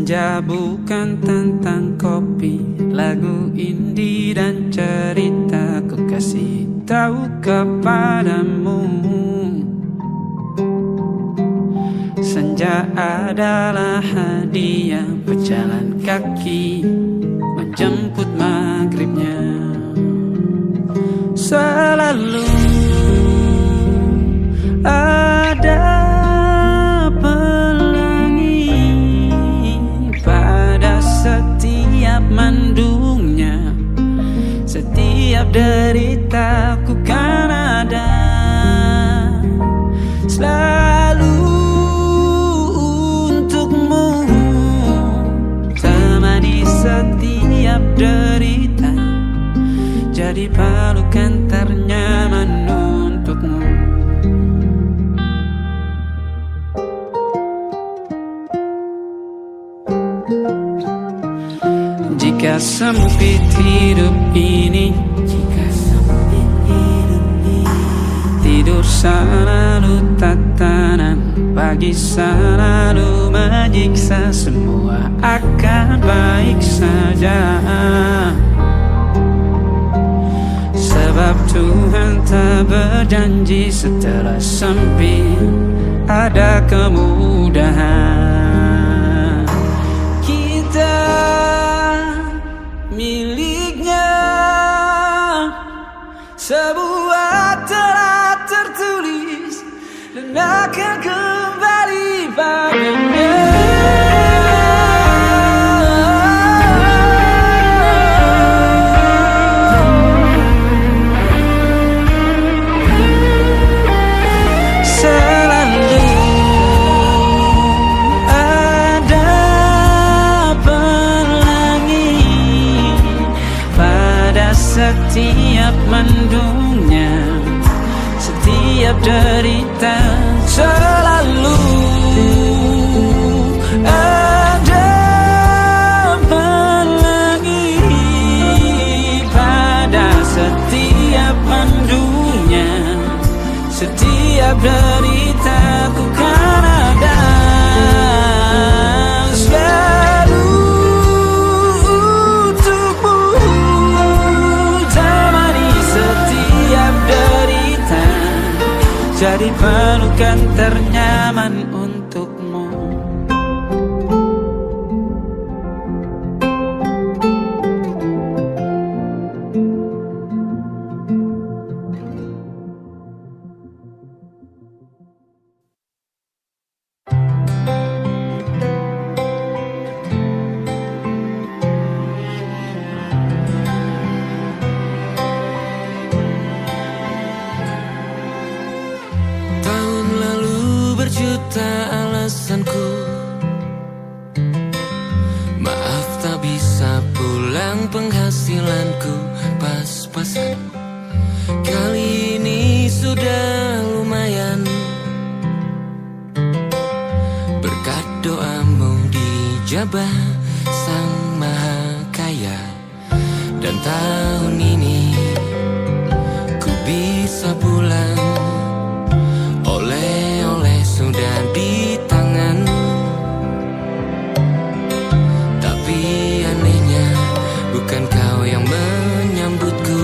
Senja bukan tentang kopi, lagu indie dan cerita ku kasih tahu kepadamu. Senja adalah hadiah berjalan kaki menjemput maghribnya. Selalu ada setiap mendungnya, setiap deritaku kan ada selalu untukmu, temani setiap derita, jadi pelukan ternyaman untukmu. Jika sempit hidup ini, tidur selalu tatanan, pagi selalu menyiksa, semua akan baik saja. Sebab Tuhan tak berjanji setelah sempit ada kemudahan. Kita miliknya, sebuah telah tertulis dan akan kembali padanya. Setiap mendungnya, setiap derita, selalu ada pelangi pada setiap mendungnya, setiap derita ku kan ada selalu untukmu, jadi pelukan ternyaman untukmu. Alasanku maaf tak bisa pulang, penghasilanku pas-pasan. Kali ini sudah lumayan, berkat doamu dijabah Sang Maha Kaya. Dan tahun ini ku bisa pulang, oleh-oleh sudah di tangan. Tapi anehnya bukan kau yang menyambutku,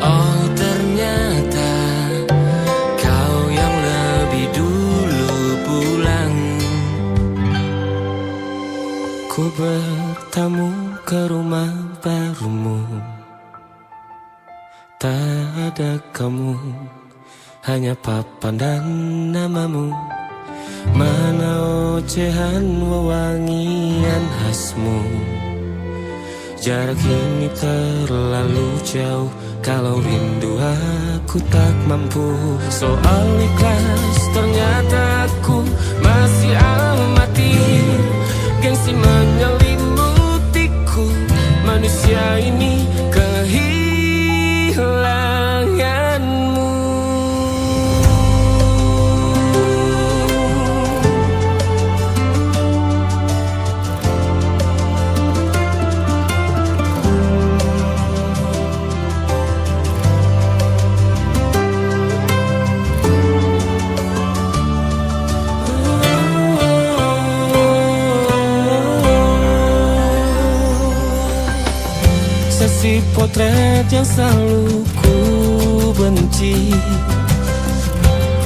oh ternyata kau yang lebih dulu pulang. Ku bertamu ke rumah barumu, tak ada kamu, hanya papan dan namamu. Mana ocehan wewangian khasmu. Jarak ini terlalu jauh, kalau rindu aku tak mampu. Soal ikhlas ternyata aku masih amati, gengsi menyelimutiku, manusia ini kehilanganmu. si potret yang selalu ku benci.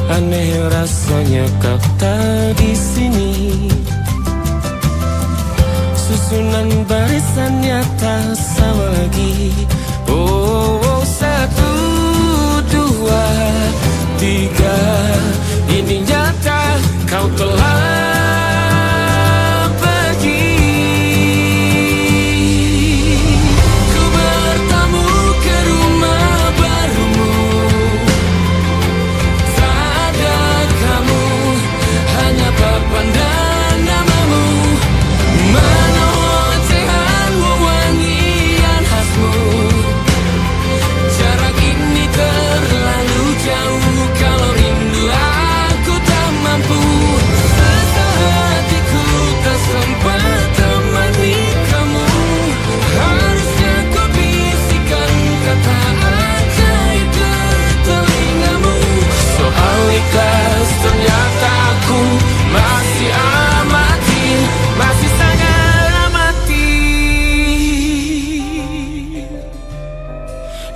Aneh rasanya kau tak di sini. Susunan barisannya tak sama lagi. Oh, 1, 2, 3. Ini nyata kau telah pergi. Ku bertamu ke rumah barumu. Tak ada kamu, hanya papan dan namamu. Mana ocehan wewangian khasmu. Jarak ini terlalu jauh. Kalau rindu aku tak mampu. Hatiku tak sempat temani kamu. Harusnya kau bisikan kata ajaib ke telingamu. Soal ikhlas ternyata aku masih amati, masih sangat amati.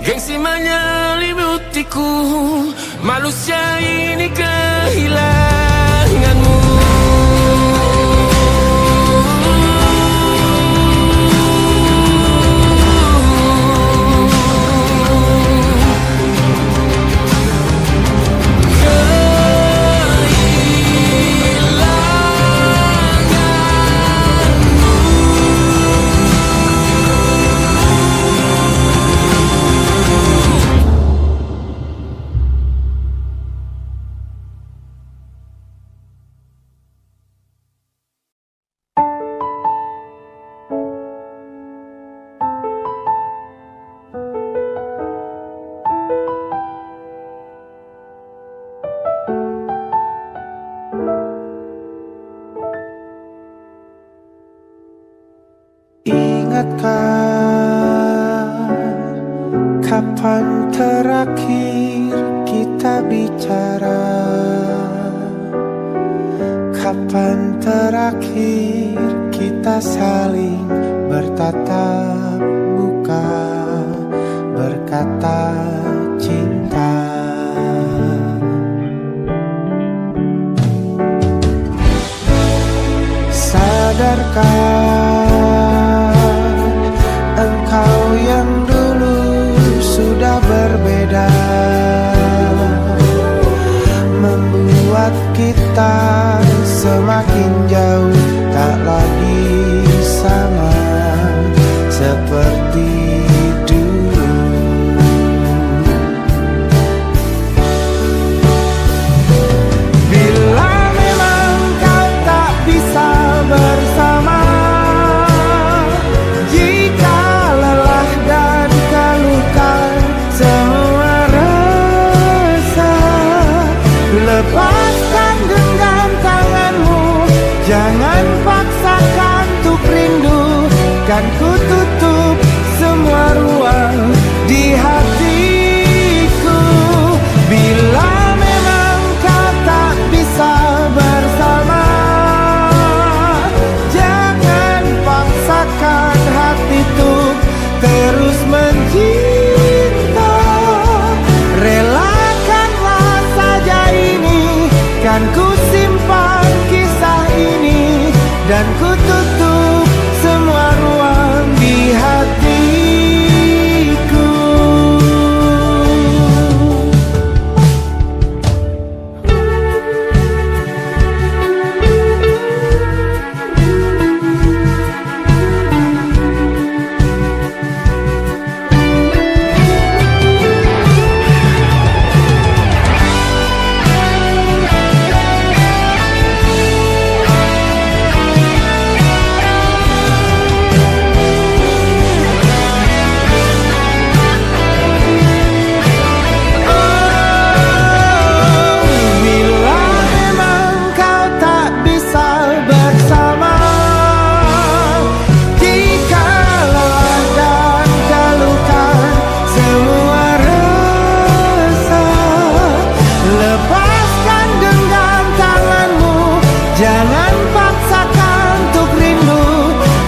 Gengsi menyelimutiku, manusia ini kehilanganmu. Ingatkah kapan terakhir kita bicara? Kapan terakhir kita saling bertatap muka, berkata cinta? Sadarkah engkau yang dulu sudah berbeda, membuat kita semakin jauh, tak lagi sama seperti dulu. Bila memang kau tak bisa bersama, jika lelah dan keluhkan semua rasa, lepaskan genggam tanganmu, jangan paksakan untuk rindu. Kan ku tutup semua ruang di hatiku. Bila memang kau tak bisa bersama, jangan paksakan hati untuk terus mencinta. Relakanlah saja ini, kan ku simpan kisah ini, dan ku tutup semua ruang di hatiku.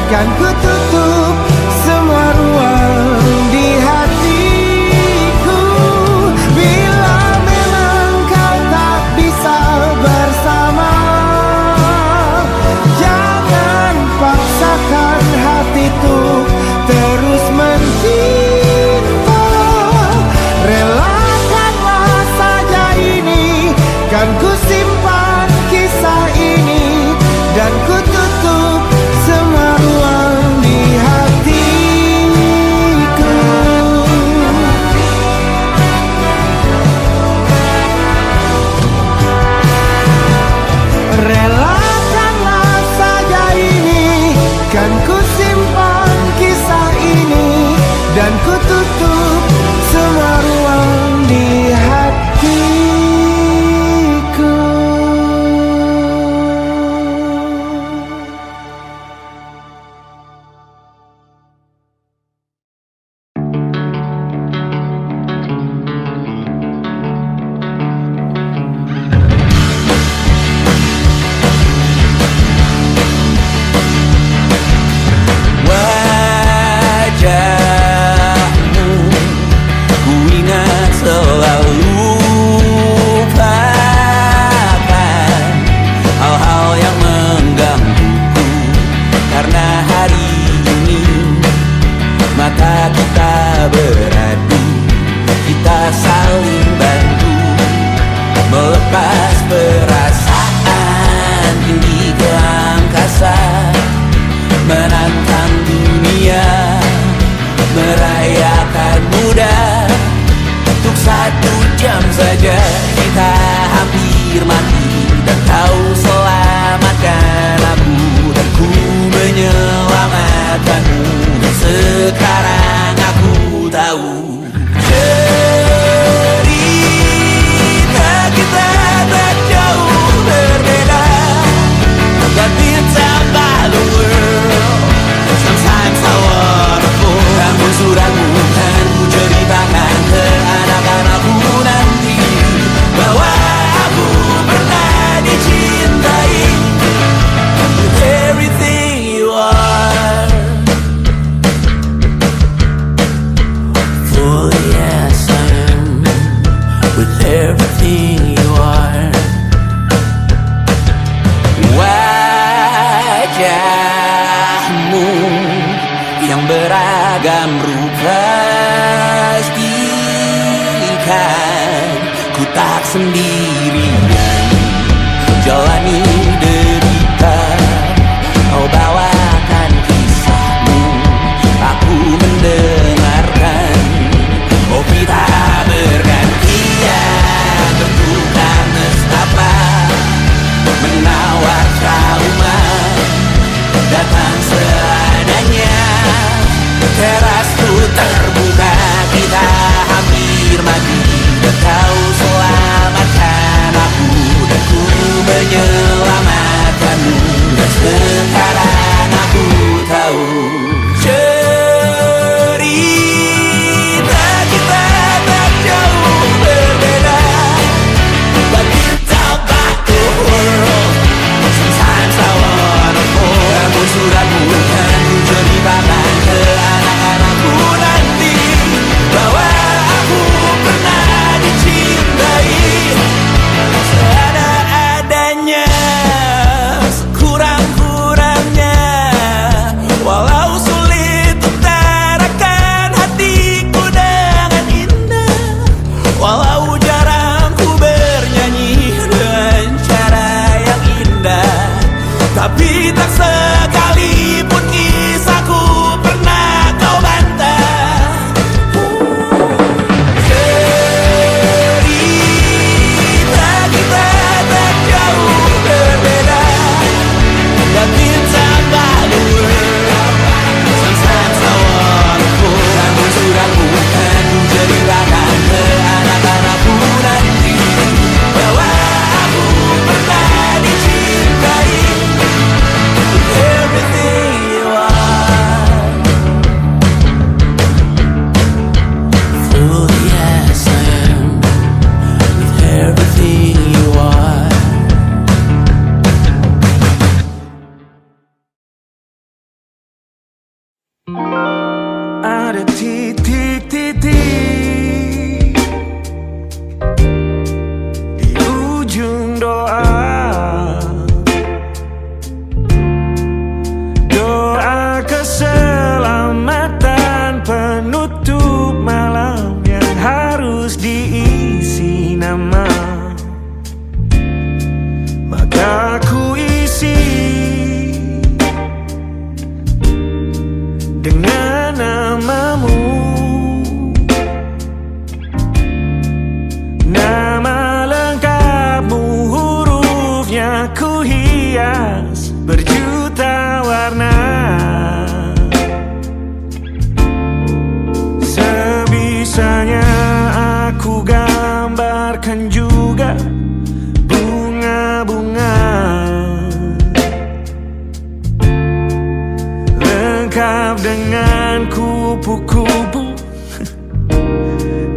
Kan ku tutup semua ruang dan ku tutup semua ruang di hatiku. Relakanlah saja ini, kan ku simpan kisah ini, dan ku tutup semua ruang di hatiku. Wajahmu ku ingat selalu, lupakan hal-hal yang menggangguku. Karena hari ini mata kita beradu, kita saling bantu melepas perasaan tinggi ke angkasa, menantang dunia, merayakan muda. Untuk 1 jam saja kita hampir mati, dan kau selamatkan aku, dan ku menyelamatkanmu. Dan sekarang aku tahu cerita kita tak jauh berbeda, but it's about the world. Sometimes I wanna fall. Namun suratmu kan ku ceritakan ke anak-anakku nanti, bahwa aku pernah dicintai with everything you are. For yes I am, with everything you are. Wajahmu yang beragam rupa, pastikan ku tak sendirian jalani derita. Kau bawakan kisahmu, aku mendengarkan. Oh kita bergantian bertukar nestapa, menawar trauma, datang seadanya. Terasku terbuka, kita hampir mati, dan kau selamatkan aku, dan ku menyelamatkanmu. Dan sekarang aku tahu cerita kita tak jauh berbeda, but it's about the world. Sometimes I wanna fall. Namun suratmu kan ku ceritakan ke anak-anakku nanti, bahwa aku pernah dicintai seada-adanya. hias berjuta warna. Sebisanya aku gambarkan juga bunga-bunga, lengkap dengan kupu-kupu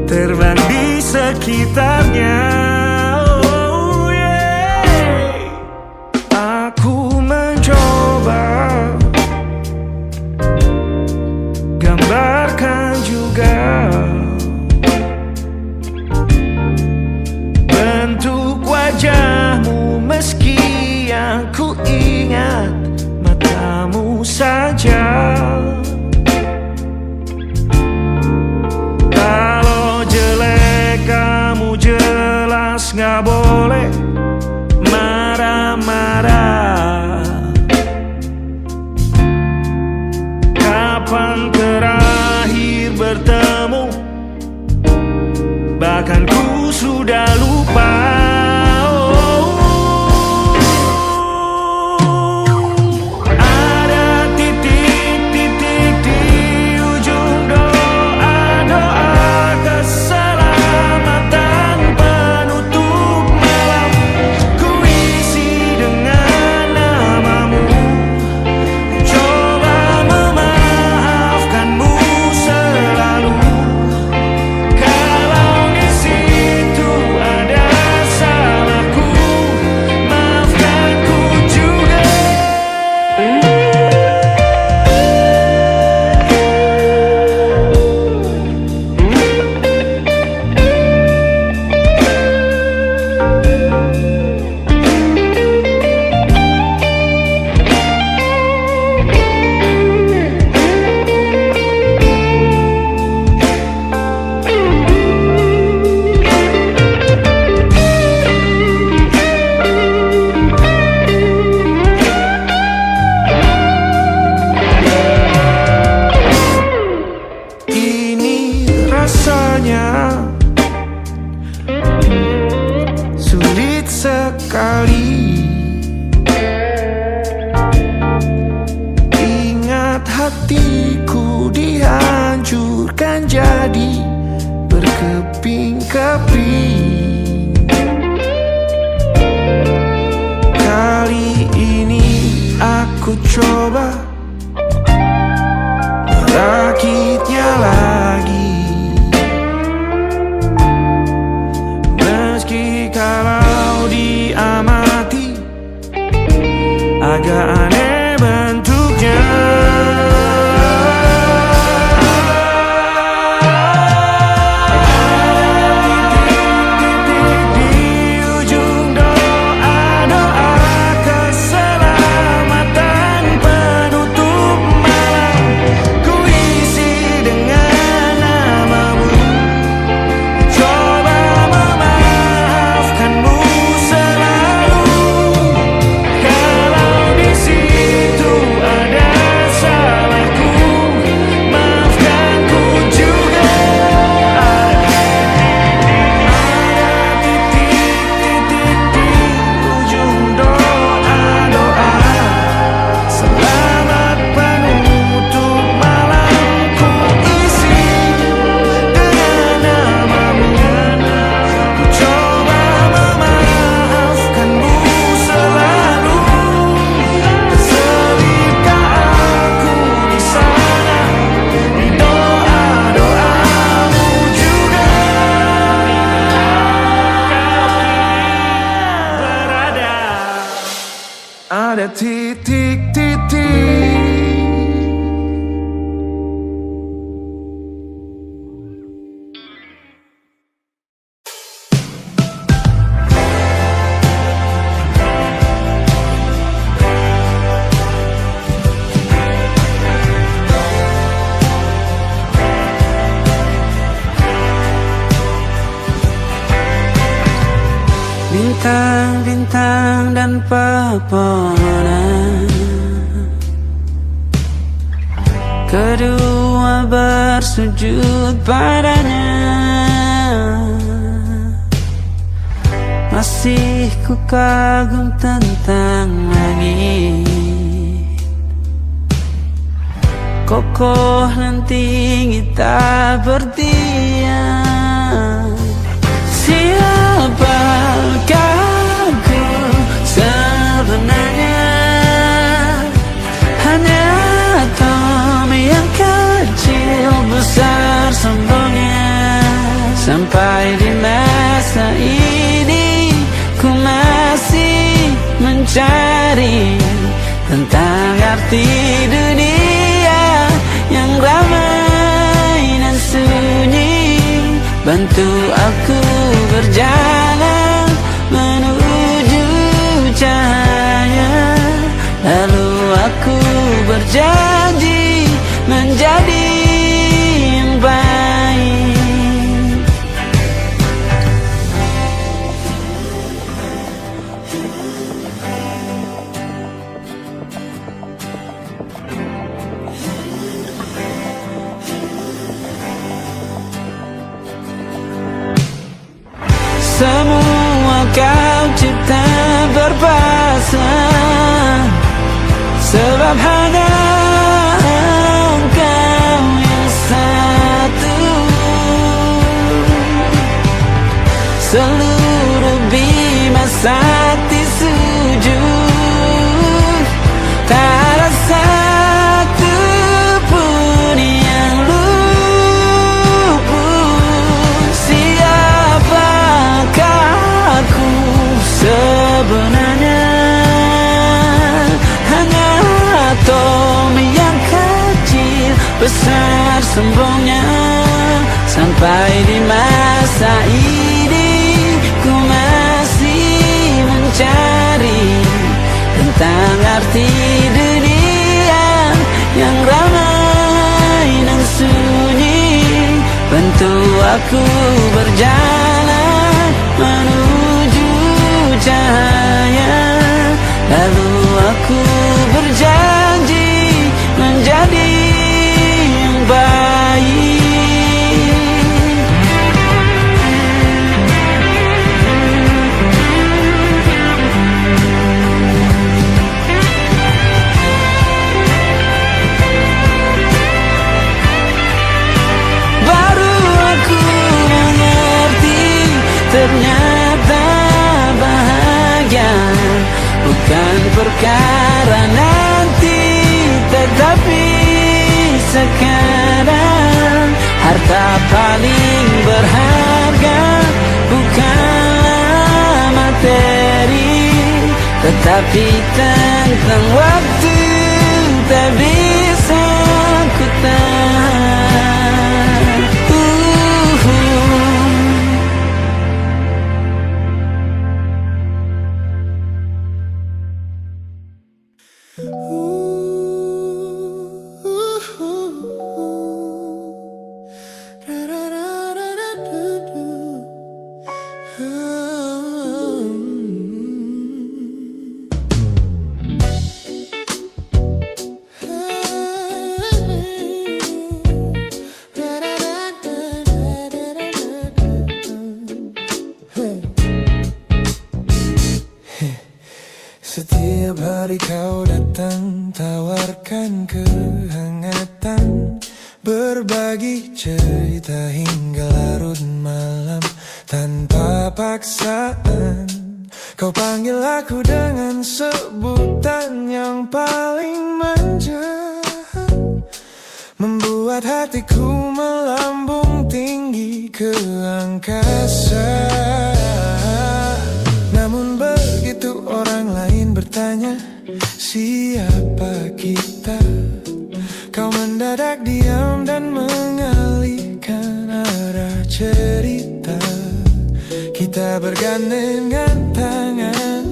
terbang di sekitarnya. Oh yeah. Aku mencoba gambarkan juga bentuk wajahmu, meski yang ku ingat matamu saja. Kalau jelek kamu jelas gak boleh marah-marah. Kapan terakhir bertemu, bahkan ku sudah lupa. Sulit sekali ingat hatiku dihancurkan jadi berkeping-keping. Kali ini aku coba merakitnya lagi. Kalau diamati agak aneh bentuknya. Di ujung doa-doa keselamatan penutup malam, ku isi dengan namamu. Coba ada titik-titik. Bintang-bintang dan pepohonan, kedua bersujud padanya. Masa Kekasihku kagum tentang langit, kokoh dan tinggi tak berdiam. Siapakah aku sebenarnya? Hanya atom yang kecil besar sombongnya. Sampai di masa ini ku masih mencari tentang arti dunia yang ramai dan sunyi. Bantu aku berjalan menuju cahaya, lalu aku berjanji menjadi yang baik. Semua kau cipta berpasang, sebab hanya engkau yang satu. Seluruh bima sakti sujud, tak ada satu pun yang luput. Siapakah aku sebenarnya? Hanya atom yang kecil besar sombongnya. Sampai di masa ini ku masih mencari tentang arti dunia yang ramai dan sunyi. Bantu aku berjalan menuju cahaya, lalu aku berjanji menjadi yang baik. Baru aku mengerti, ternyata bahagia bukan perkara nanti, tetapi sekarang. Harta paling berharga bukanlah materi, tetapi tentang waktu tak bisa ku tahan. Setiap hari kau datang, tawarkan kehangatan, berbagi cerita hingga larut malam tanpa paksaan. Kau panggil aku dengan sebutan yang paling manja, membuat hatiku melambung tinggi ke angkasa. Namun begitu orang lain bertanya, siapa kita? Kau mendadak diam dan mengalihkan arah cerita. Kita bergandengan tangan,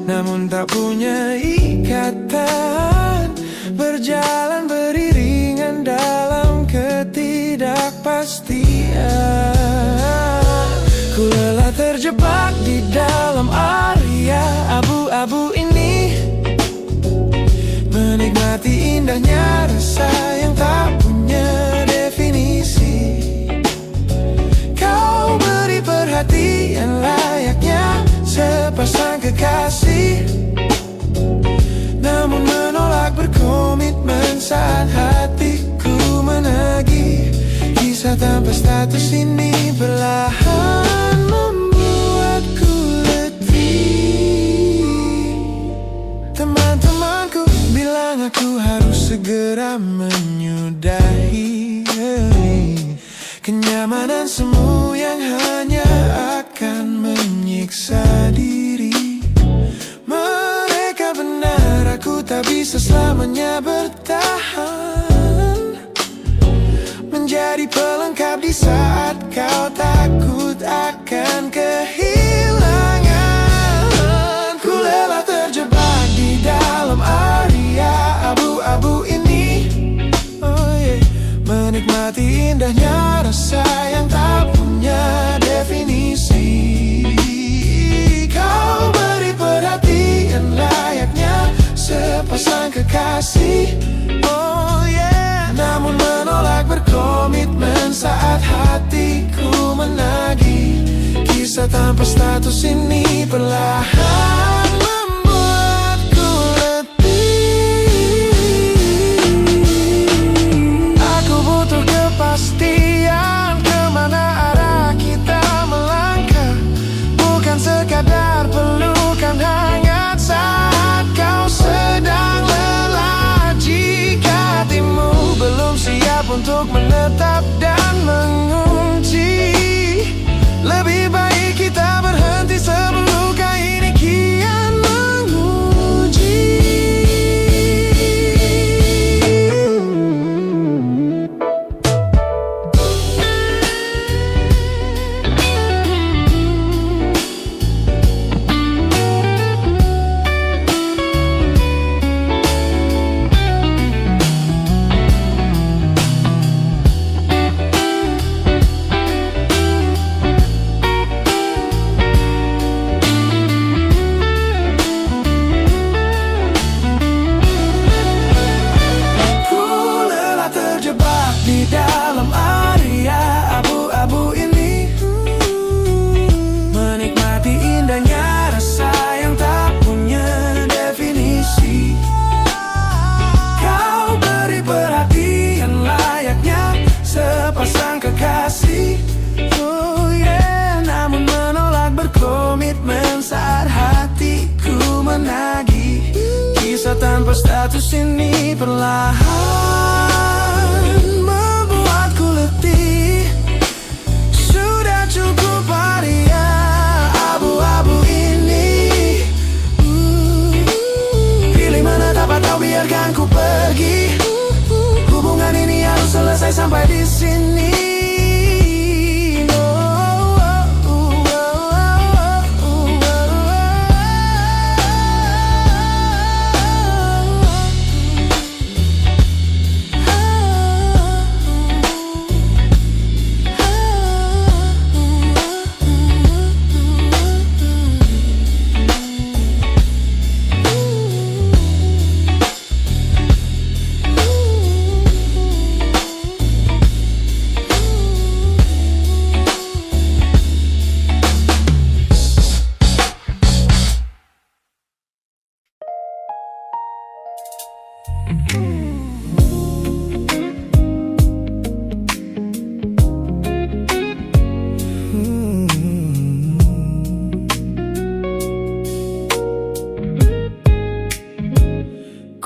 namun tak punya ikatan, berjalan beriringan dalam ketidakpastian. Ku lelah terjebak di dalam area abu-abu ini, menikmati indahnya rasa yang tak punya definisi. Kau beri perhatian layaknya status ini perlahan membuatku letih. Teman-temanku bilang aku harus segera menyudahi kenyamanan semu yang hanya akan menyiksa diri. Mereka benar, aku tak bisa selamanya bertahan menjadi pelengkap di saat kau takut akan kehilangan. Ku lelah terjebak di dalam area abu-abu ini. Oh yeah. Menikmati indahnya rasa yang tak punya definisi. Kau beri perhatian layaknya sepasang kekasih. Oh yeah. Namun menolak berkomitmen saat hatiku menagih. Kisah tanpa status ini perlahan membuatku letih. Aku butuh kepastian kemana arah kita melangkah. Bukan sekadar pelukan hangat saat kau sedang lelah. Jika hatimu belum siap untuk menetap dan mengunci, lebih baik kita berhenti sebelum luka ini kian menguji. Di dalam area abu-abu ini, menikmati indahnya rasa yang tak punya definisi. Kau beri perhatian layaknya sepasang kekasih. Oh yeah. Namun menolak berkomitmen saat hatiku menagih. Kisah tanpa status ini perlahan membuatku letih. Sudah cukup area abu-abu ini. Pilih menetap atau biarkan ku pergi. Hubungan ini harus selesai sampai di sini.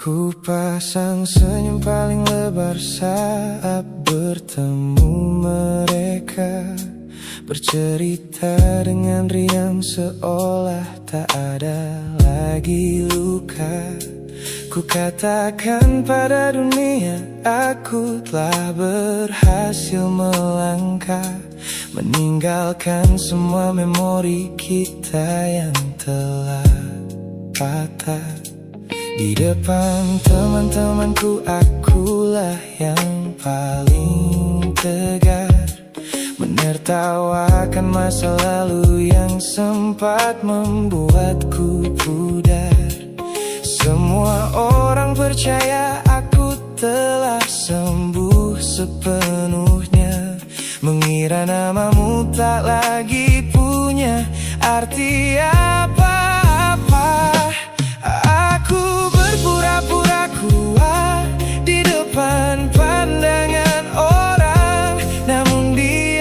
Ku pasang senyum paling lebar saat bertemu mereka, bercerita dengan riang seolah tak ada lagi luka. Ku katakan pada dunia aku telah berhasil melangkah, meninggalkan semua memori kita yang telah patah. Di depan teman-temanku akulah yang paling tegar, menertawakan masa lalu yang sempat membuatku pudar. Semua orang percaya aku telah sembuh sepenuhnya, mengira namamu tak lagi punya arti apa-apa. Aku berpura-pura kuat di depan pandangan orang, namun di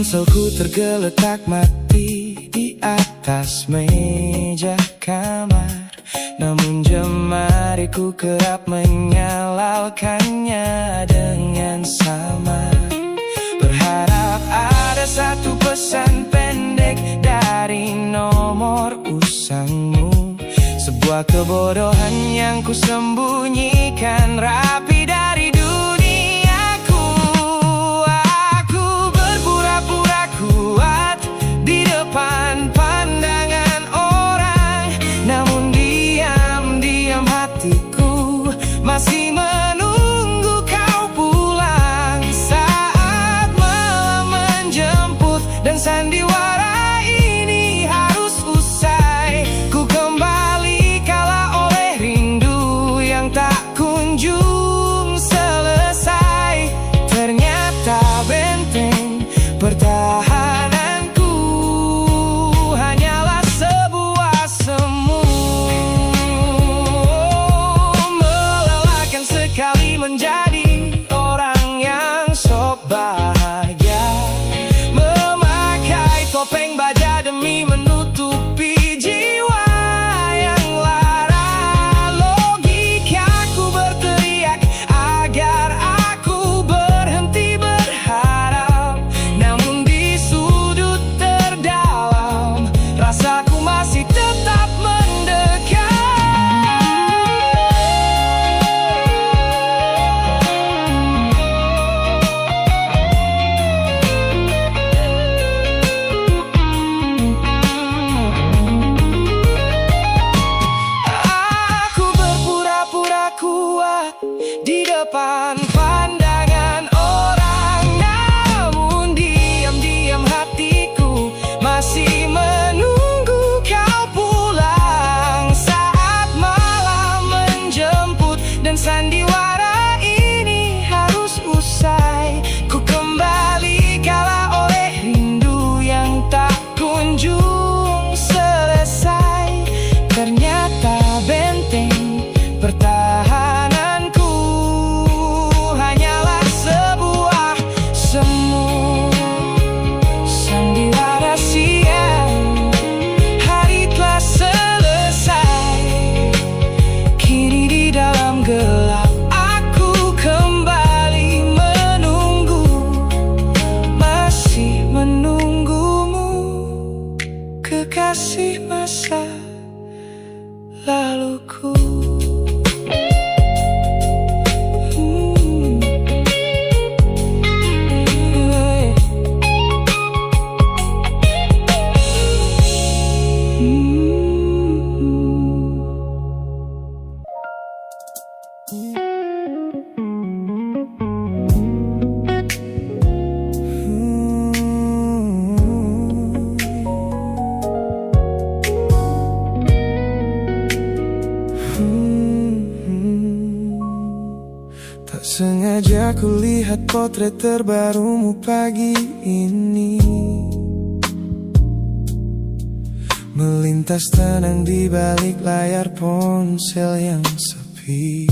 Ponselku tergeletak mati di atas meja kamar, namun jemariku kerap menyalakannya dengan samar. Berharap ada satu pesan pendek dari nomor usangmu, sebuah kebodohan yang kusembunyikan rapi dari duniaku. Aku berpura-pura kuat di depan pandangan orang, namun diam-diam hatiku masih menunggu kau pulang. Saat malam menjemput dan sandiwara ini harus usai, ku kembali kala oleh rindu yang tak kunjung selesai. Ternyata benteng pertahananku hanyalah sebuah semu, melelahkan sekali menjadi orang yang sok bahagia, memakai topeng baja demi menutupi jiwa yang lara. Logikaku berteriak agar aku berhenti berharap, namun di sudut terdalam rasaku masih tetap mendekat. Aku berpura-pura kuat di depan pandangan orang, namun diam-diam hatiku masih menunggu kau pulang. Saat malam menjemput dan sandiwara ini harus usai, ku kembali kala oleh rindu yang tak kunjung selesai. Ternyata benteng pertahananku hanyalah sebuah semu, sandiwara siang. Hari telah selesai, kini di dalam gelap aku kembali menunggu, masih menunggumu, kekasih masa laluku. Tak sengaja ku lihat potret terbarumu pagi ini, melintas tenang di balik layar ponsel yang sepi.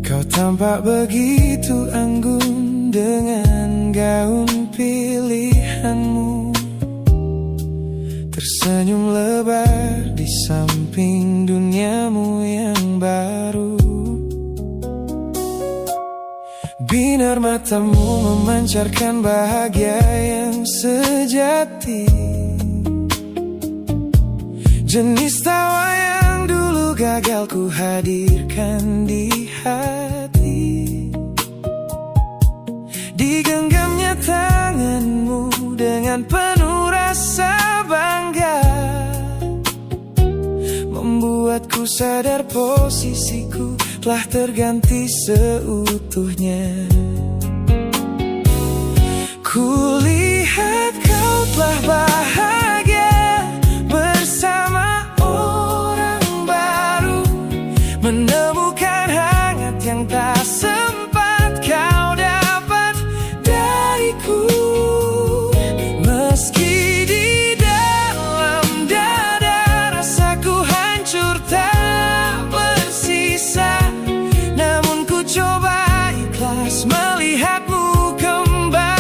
Kau tampak begitu anggun dengan gaun pilihanmu, tersenyum lebar di samping duniamu yang baru. Binar matamu memancarkan bahagia yang sejati, jenis tawa yang dulu gagal ku hadirkan di hati. Digenggamnya tanganmu dengan penuh rasa bangga, membuatku sadar posisiku telah terganti seutuhnya. Kulihat kau telah bahagia bersama orang baru, menemukan hangat yang tak sempat kau dapat dariku. Meski di dalam dada rasaku hancur tak bersisa, namun ku coba ikhlas melihatmu kembali.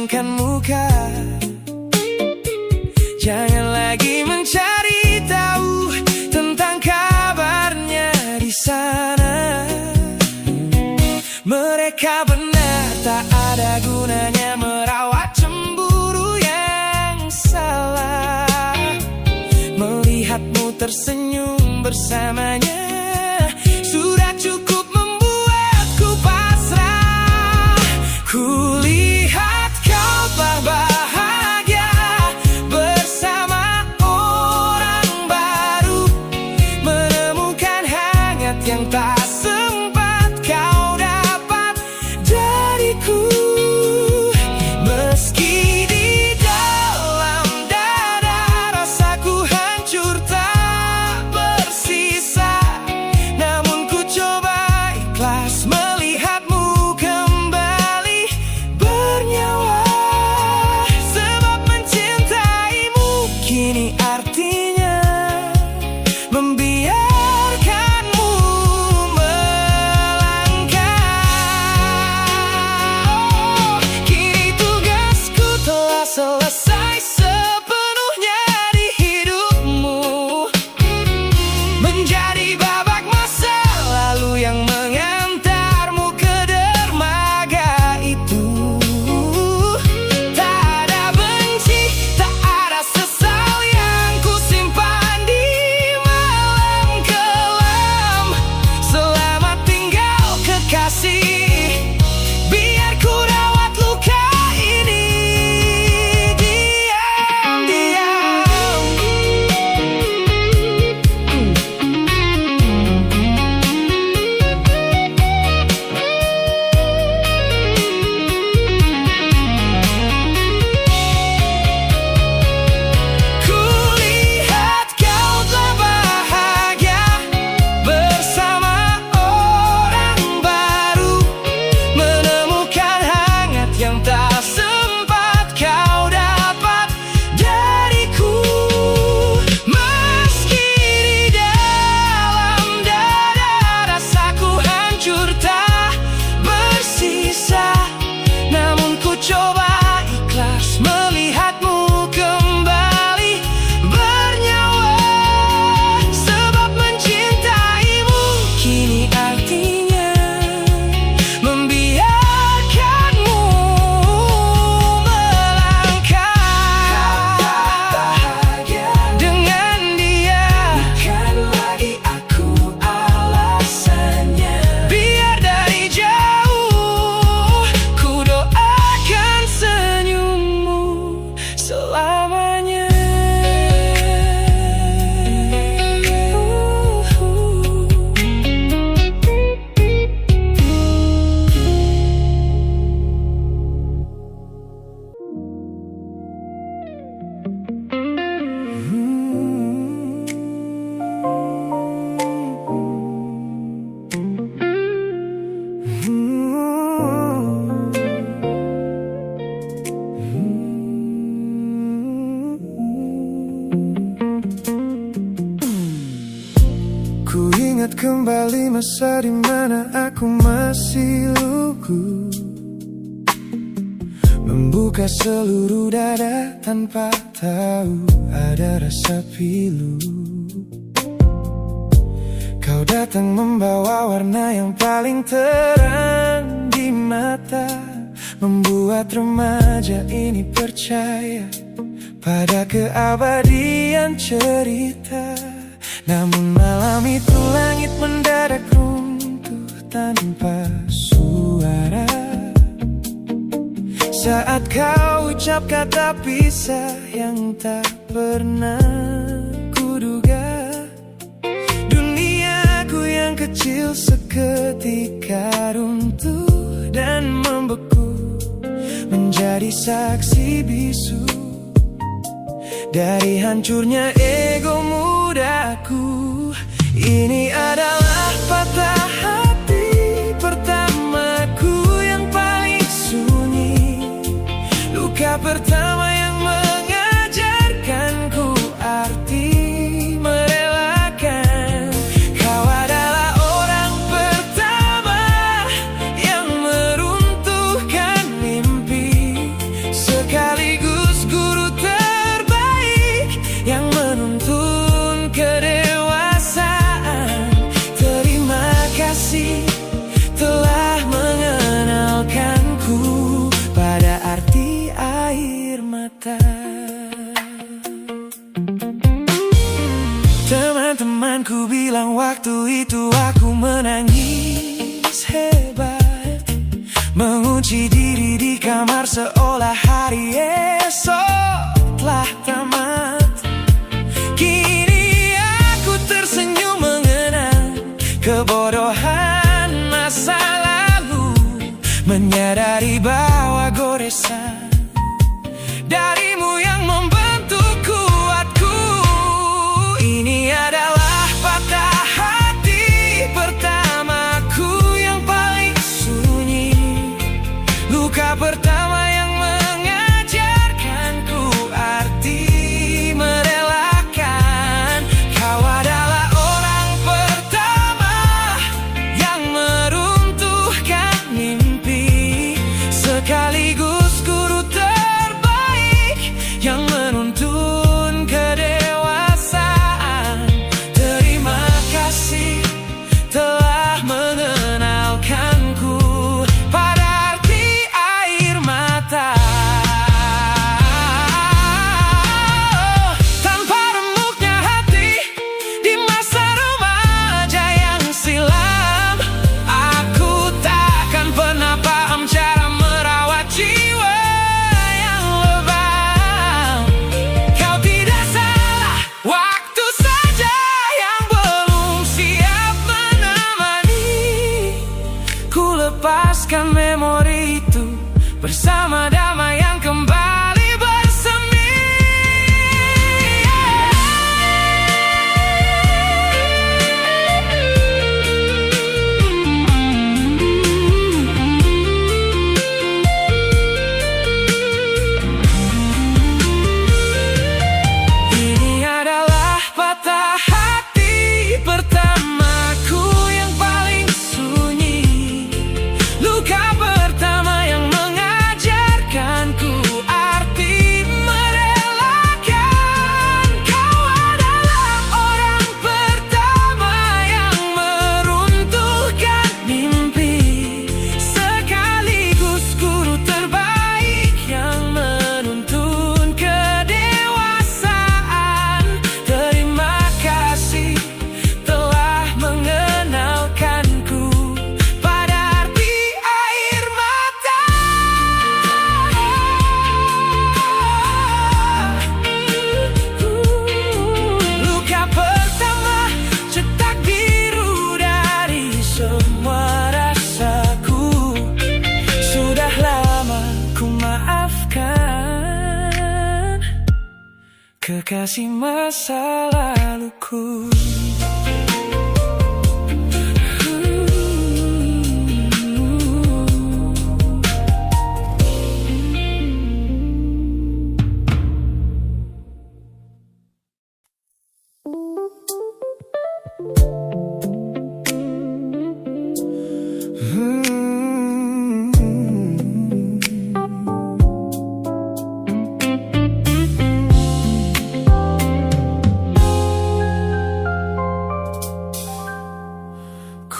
palingkan muka. Jangan lagi mencari tahu tentang kabarnya di sana. Mereka benar, tak ada gunanya merawat cemburu yang salah. Melihatmu tersenyum bersamanya sudah cukup membuatku pasrah. Kulihat kau bahagia bersama orang baru, menemukan hangat yang tak sempat kau dapat dariku. Meski di dalam dada rasaku hancur tak bersisa, namun ku coba ikhlas melihatmu kembali bernyawa. Sebab mencintaimu kini artinya membiarkanmu melangkah. Kini tugasku telah selesai sepenuhnya di hidupmu, menjadi babak masa lalu yang mengantarmu ke dermaga itu. Tak ada benci, tak ada sesal yang ku simpan di malam kelam. Selamat tinggal kekasih, biar ku rawat luka ini diam-diam. Kulihat kau telah bahagia bersama orang baru, menemukan hangat yang tak sempat kau dapat dariku. Meski di dalam dada rasaku hancur tak bersisa, namun ku coba ikhlas melihatmu kembali bernyawa. Sebab mencintaimu kini artinya membiarkanmu melangkah. Dengan dia bukan lagi aku alasannya. Biar dari jauh ku doakan senyummu selamanya. Ku ingat kembali masa di mana aku masih lugu, membuka seluruh dada tanpa tahu ada rasa pilu. Kau datang membawa warna yang paling terang di mata, membuat remaja ini percaya pada keabadian cerita. Namun malam itu langit mendadak runtuh tanpa suara saat kau ucap kata pisah yang tak pernah kuduga. Duniaku yang kecil seketika runtuh dan membeku, menjadi saksi bisu dari hancurnya ego mudaku. Ini adalah patah hati pertamaku yang paling sunyi, luka pertama yang mengajarkanku arti merelakan. Kau adalah orang pertama yang meruntuhkan mimpi nyata. Teman-temanku bilang waktu itu aku menangis hebat, mengunci diri di kamar seolah hari esok telah tamat. Kini aku tersenyum mengenang kebodohan masa lalu, menyadari bahwa goresan darimu yang membentuk kuatku. Ini adalah patah hati pertamaku yang paling sunyi, luka pertama yang mengajarkanku arti merelakan. Kau adalah orang pertama yang meruntuhkan mimpi, sekaligus guru terbaik yang menuntun kedewasaan. Terima kasih telah mengenalkanku pada arti air mata. Tanpa remuknya hati di masa remaja yang silam, aku takkan pernah paham cara merawat jiwa yang lebam. Kau tidak salah, waktu saja yang belum siap menemani. Ku lepaskan memori itu bersama damai yang kembali bersemi. Ini adalah patah hati pertamaku yang paling sunyi, luka pertama yang mengajarkanku arti merelakan. Kau adalah orang pertama yang meruntuhkan mimpi, sekaligus guru terbaik yang menuntun kedewasaan. Terima kasih telah mengenalkanku pada arti air mata. Luka pertama cetak biru dari semua rasaku. Sudah lama ku maafkan kekasih masa laluku.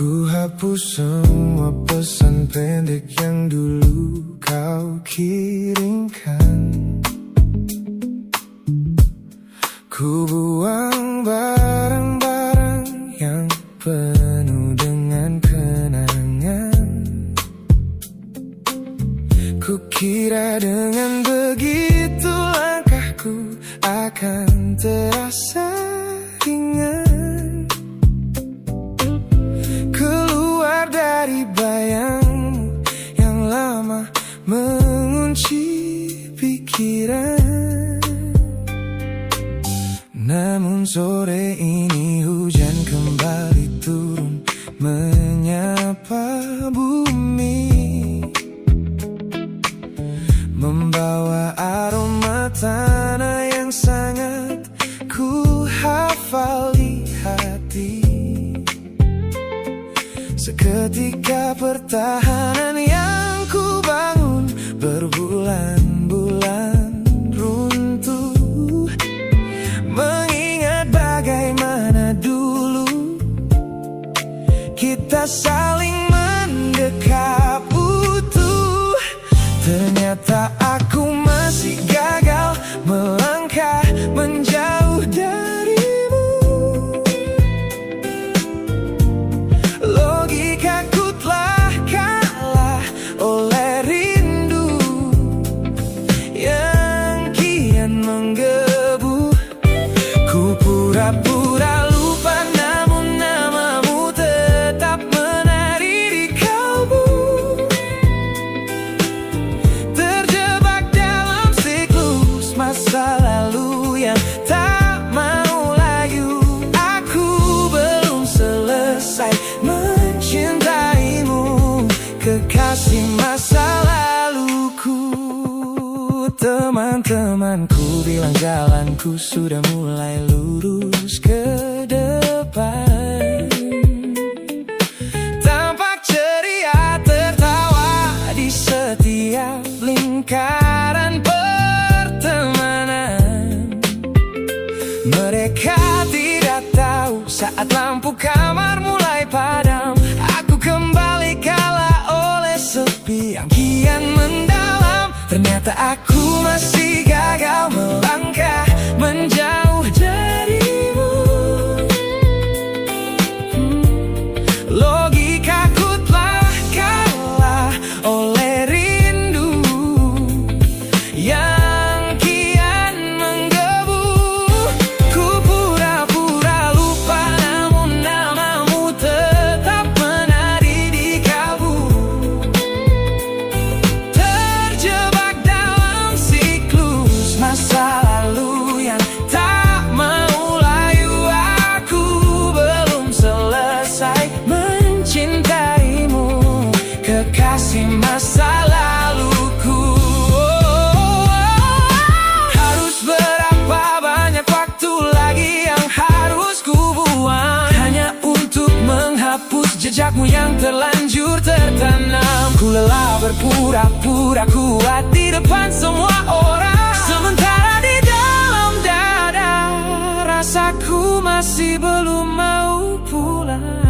Ku hapus semua pesan pendek yang dulu kau kirimkan. Ku buang barang-barang yang penuh dengan kenangan. Ku kira dengan begitu langkahku akan terasa ringan, keluar dari bayangmu yang lama mengunci pikiran. Namun sore ini hujan kembali turun menyapa bumi, membawa aroma tanah yang sangat ku hafal di hati. Seketika pertahanan yang ku bangun berbulan-bulan runtuh, mengingat bagaimana dulu kita saling mendekap utuh. Ternyata aku masih gagal Teman-temanku bilang jalanku sudah mulai lurus ke depan. Tampak ceria tertawa di setiap lingkaran pertemanan. Mereka tidak tahu saat lampu kamar mulai padam, aku kembali kalah oleh sepi yang kian mendalam. Ternyata aku masih gagal melangkah menjauh darimu. Logikaku telah kalah oleh rindu yang kian menggebu. Ku pura-pura lupa, namun namamu tetap menari di kalbu. Terjebak dalam siklus masa lalu yang tak mau layu. Aku belum selesai mencintaimu, kekasih masa laluku. Harus berapa banyak waktu lagi yang harus ku buang hanya untuk menghapus jejakmu yang terlanjur tertanam. Ku lelah berpura-pura kuat di depan semua orang, sementara di dalam dada rasaku masih belum mau pulang.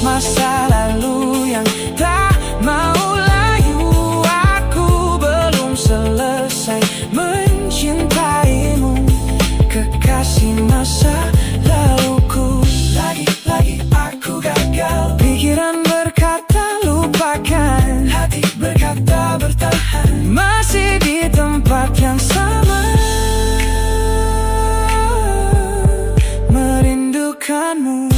Masa lalu yang tak mau layu, aku belum selesai mencintaimu, kekasih masa laluku. Lagi-lagi aku gagal. Pikiran berkata lupakan, hati berkata bertahan, masih di tempat yang sama, merindukanmu.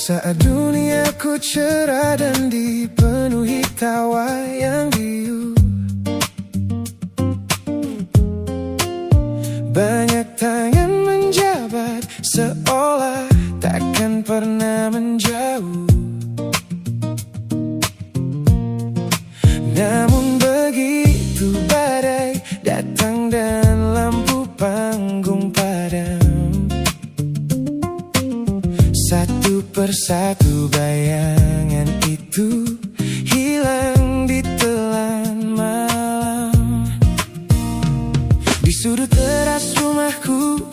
Saat duniaku cerah dan dipenuhi tawa yang riuh, banyak tangan menjabat seolah takkan pernah menjauh. Namun begitu badai datang dan lampu panggung padam, satu persatu bayangan itu hilang di telan malam. Di sudut teras rumahku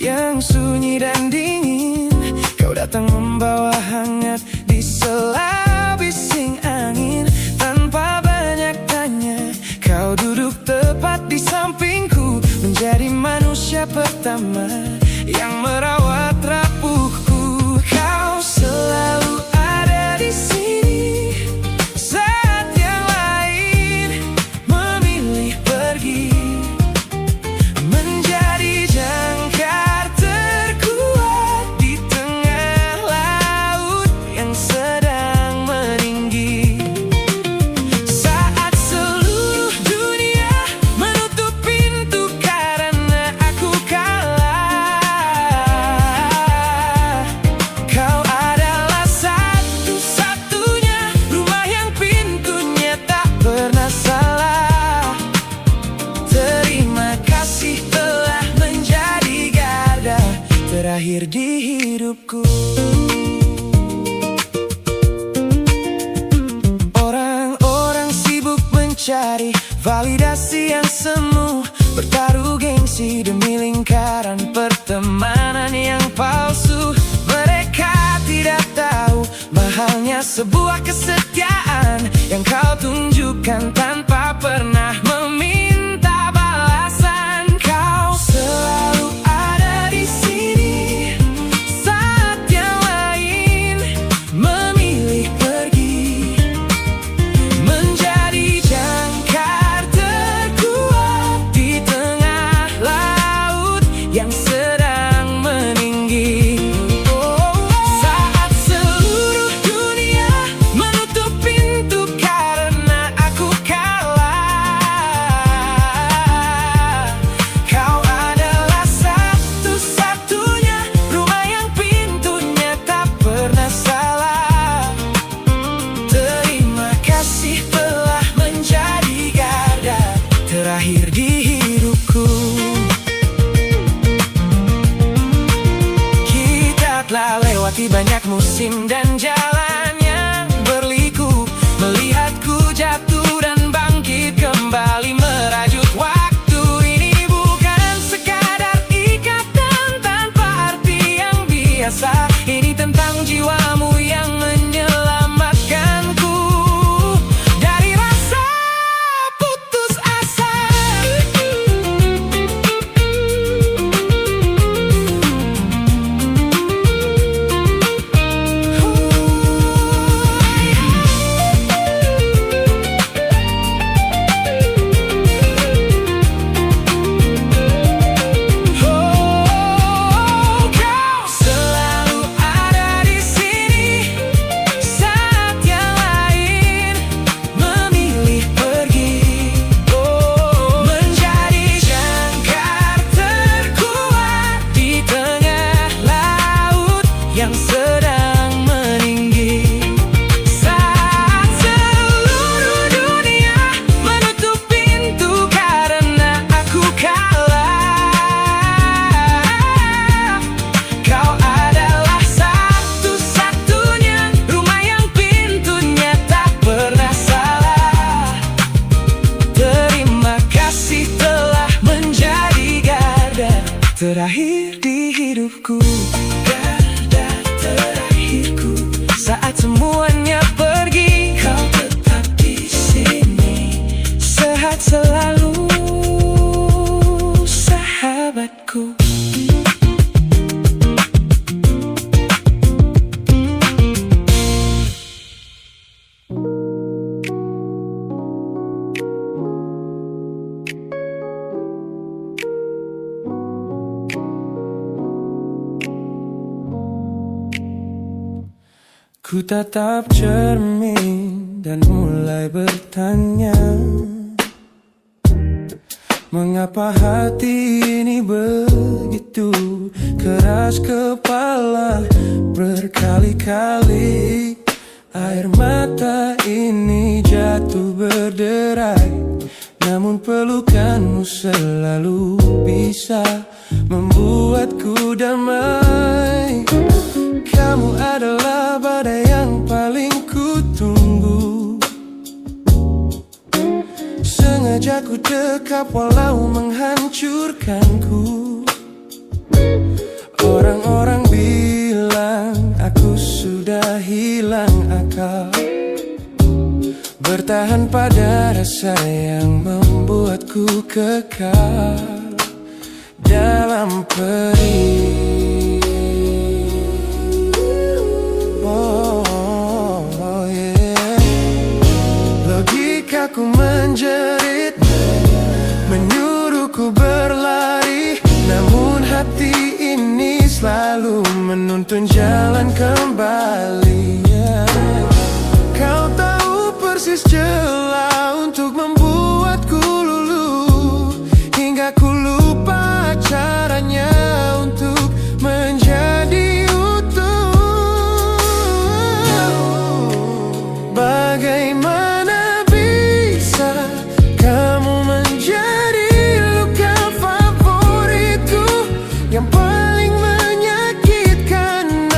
yang sunyi dan dingin, kau datang membawa hangat di sela bising angin. Tanpa banyak tanya, kau duduk tepat di sampingku, menjadi manusia pertama yang merawat rapuhku. Kau selalu hidupku. Orang-orang sibuk mencari validasi yang semu, bertaruh gengsi demi lingkaran pertemanan yang palsu. Mereka tidak tahu mahalnya sebuah kesetiaan yang kau tunjukkan tanpa pernah meminta balasan. Kau selalu ada di sini saat yang lain memilih pergi, menjadi jangkar terkuat di tengah laut yang sedang meninggi. Saat seluruh dunia menutup pintu karena aku kalah, kau adalah satu-satunya rumah yang pintunya tak pernah salah. Terima kasih telah menjadi garda terakhir di hidupku. Kita telah lewati banyak musim dan jalan yang berliku, melihatku jatuh dan bangkit kembali merajut waktu. Ini bukan sekadar ikatan tanpa arti yang biasa, ini tentang jiwamu yang menyelamatkanku dari rasa putus asa. Kau selalu ada di sini saat yang lain memilih pergi, menjadi jangkar terkuat di tengah laut yang sedang meninggi. Saat seluruh dunia menutup pintu karena aku kalah, kau adalah satu-satunya rumah yang pintunya tak pernah salah. Terima kasih telah menjadi garda terakhir di hidupku. Garda terakhirku saat semuanya pergi, kau tetap di sini, sehat selalu sahabatku. Ku tatap cermin dan mulai bertanya, mengapa hati ini begitu keras kepala? Berkali-kali air mata ini jatuh berderai, namun pelukanmu selalu bisa membuatku damai. Kamu adalah badai yang paling ku tunggu, sengaja ku dekap walau menghancurkanku. Orang-orang bilang aku sudah hilang akal, bertahan pada rasa yang membuatku kekal dalam perih. Logikaku menjerit, menyuruhku berlari, namun hati ini selalu menuntun jalan kembali. Kau tahu persis celah untuk membuatku luluh, hingga ku lupa caranya untuk menjadi utuh. Bagaimana bisa kamu menjadi luka favoritku yang paling menyakitkan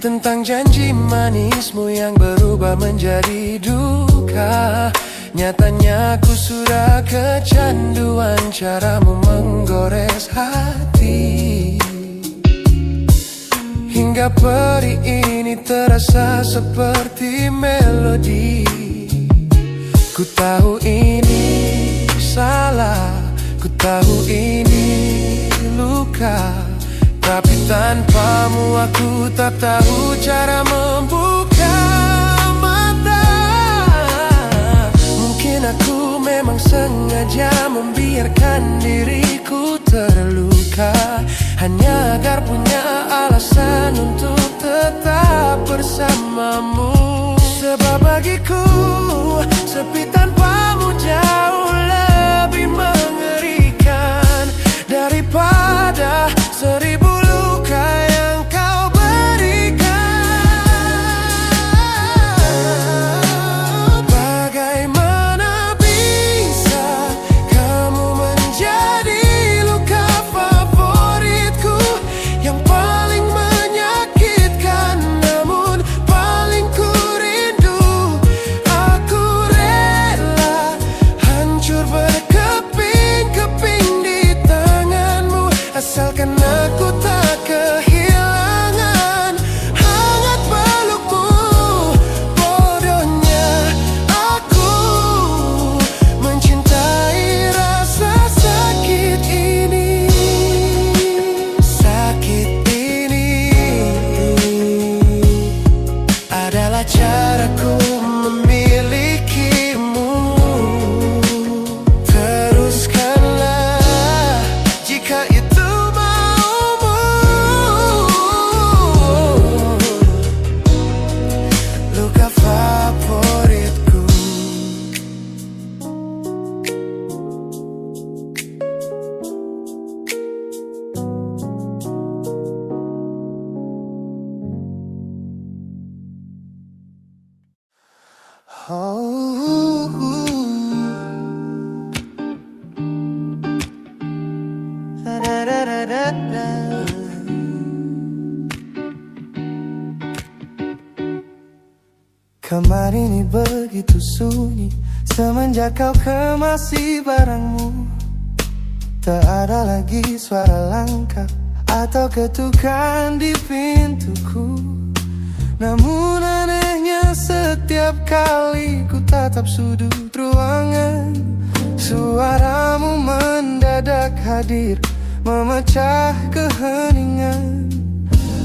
tentang janji manismu yang berubah menjadi duka. Nyatanya ku sudah kecanduan caramu menggores hati. Hingga peri ini terasa seperti melodi. Ku tahu ini salah, ku tahu ini luka, tapi tanpamu aku tak tahu cara membuka mata. Mungkin aku memang sengaja membiarkan diriku terluka, hanya agar punya alasan untuk tetap bersamamu. Sebab bagiku sepi tanpamu jauh lebih mengerikan daripada 1000 luka yang kau berikan. Bagaimana bisa kamu menjadi luka favoritku yang paling menyakitkan, namun paling ku rindu. Aku rela hancur berkeping-keping di tanganmu, asalkan aku tak kehilangan hangat pelukmu. Bodohnya aku mencintai rasa sakit ini. Sakit ini adalah caraku memilikimu. Teruskanlah jika itu maumu. Luka favoritku. Kamar ini begitu sunyi semenjak kau kemasi barangmu. Tak ada lagi suara langkah atau ketukan di pintuku. Namun anehnya setiap kali ku tatap sudut ruangan, suaramu mendadak hadir memecah keheningan.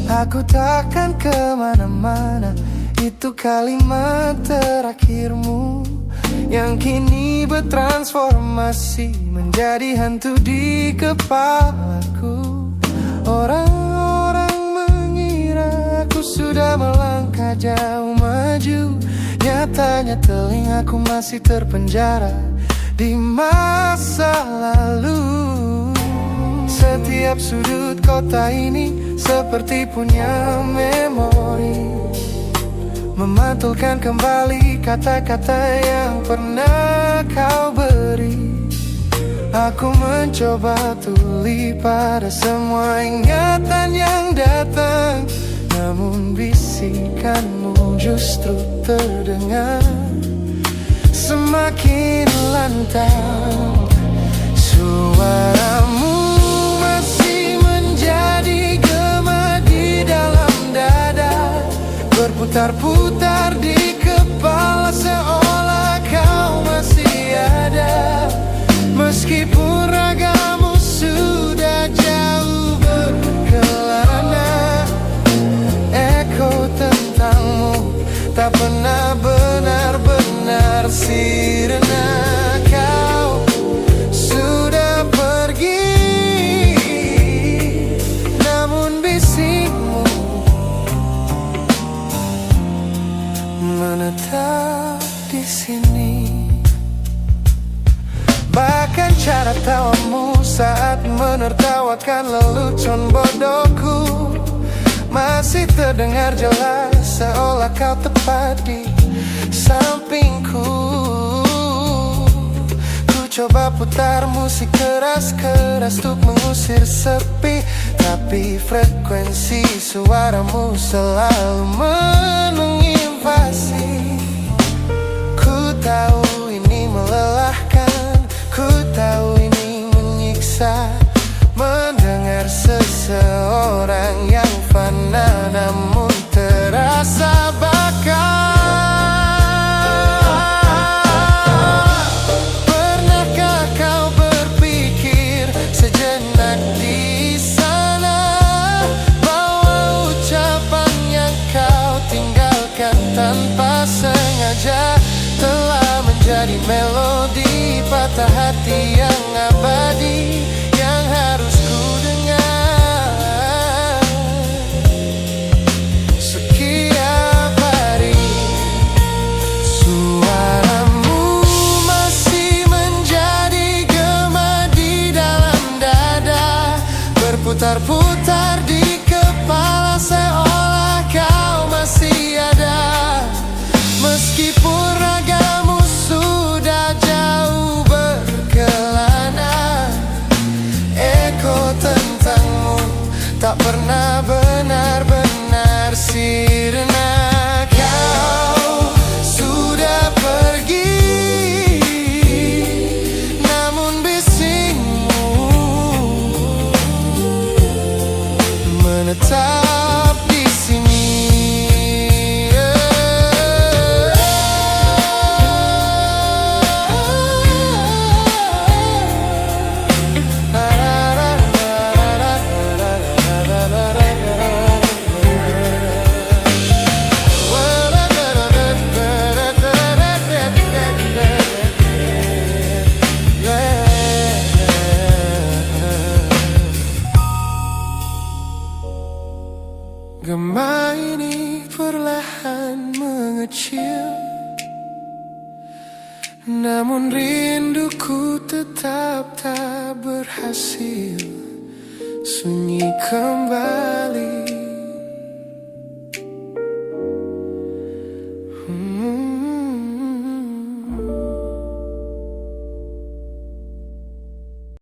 Aku takkan kemana-mana, itu kalimat terakhirmu yang kini bertransformasi menjadi hantu di kepalaku. Orang-orang mengira aku sudah melangkah jauh maju, nyatanya telingaku masih terpenjara di masa lalu. Setiap sudut kota ini seperti punya memori, memantulkan kembali kata-kata yang pernah kau beri. Aku mencoba tuli pada semua ingatan yang datang, namun bisikanmu justru terdengar semakin lantang. Suaramu masih menjadi gema di dalam dada, berputar-putar di kepala seolah kau masih ada. Meskipun ragamu sudah jauh berkelana, eko tentangmu tak pernah benar-benar sirna. Kau sudah pergi, namun bisikmu menetap di sini. Bahkan cara tawamu saat menertawakan lelucon bodohku masih terdengar jelas, seolah kau tepat di sampingku. Ku coba putar musik keras-keras untuk mengusir sepi, Tapi frekuensi suaramu selalu menginvasi. Ku tahu ini melelahkan, ku tahu ini menyiksa, mendengar seseorang yang fana namun terasa bakal. Pernahkah kau berpikir sejenak di sana bahwa ucapan yang kau tinggalkan tanpa sengaja telah menjadi melodi patah hati yang abadi yang harus ku dengar setiap hari. Suaramu masih menjadi gema di dalam dada, berputar-putar di kepala seolah kau masih ada. Meskipun ragamu sudah jauh berkelana, eko tentangmu tak pernah benar-benar sirna. Kau sudah pergi, namun bisingmu menetap di sini. Gema ini perlahan mengecil, namun rinduku tetap tak berhasil sunyi kembali.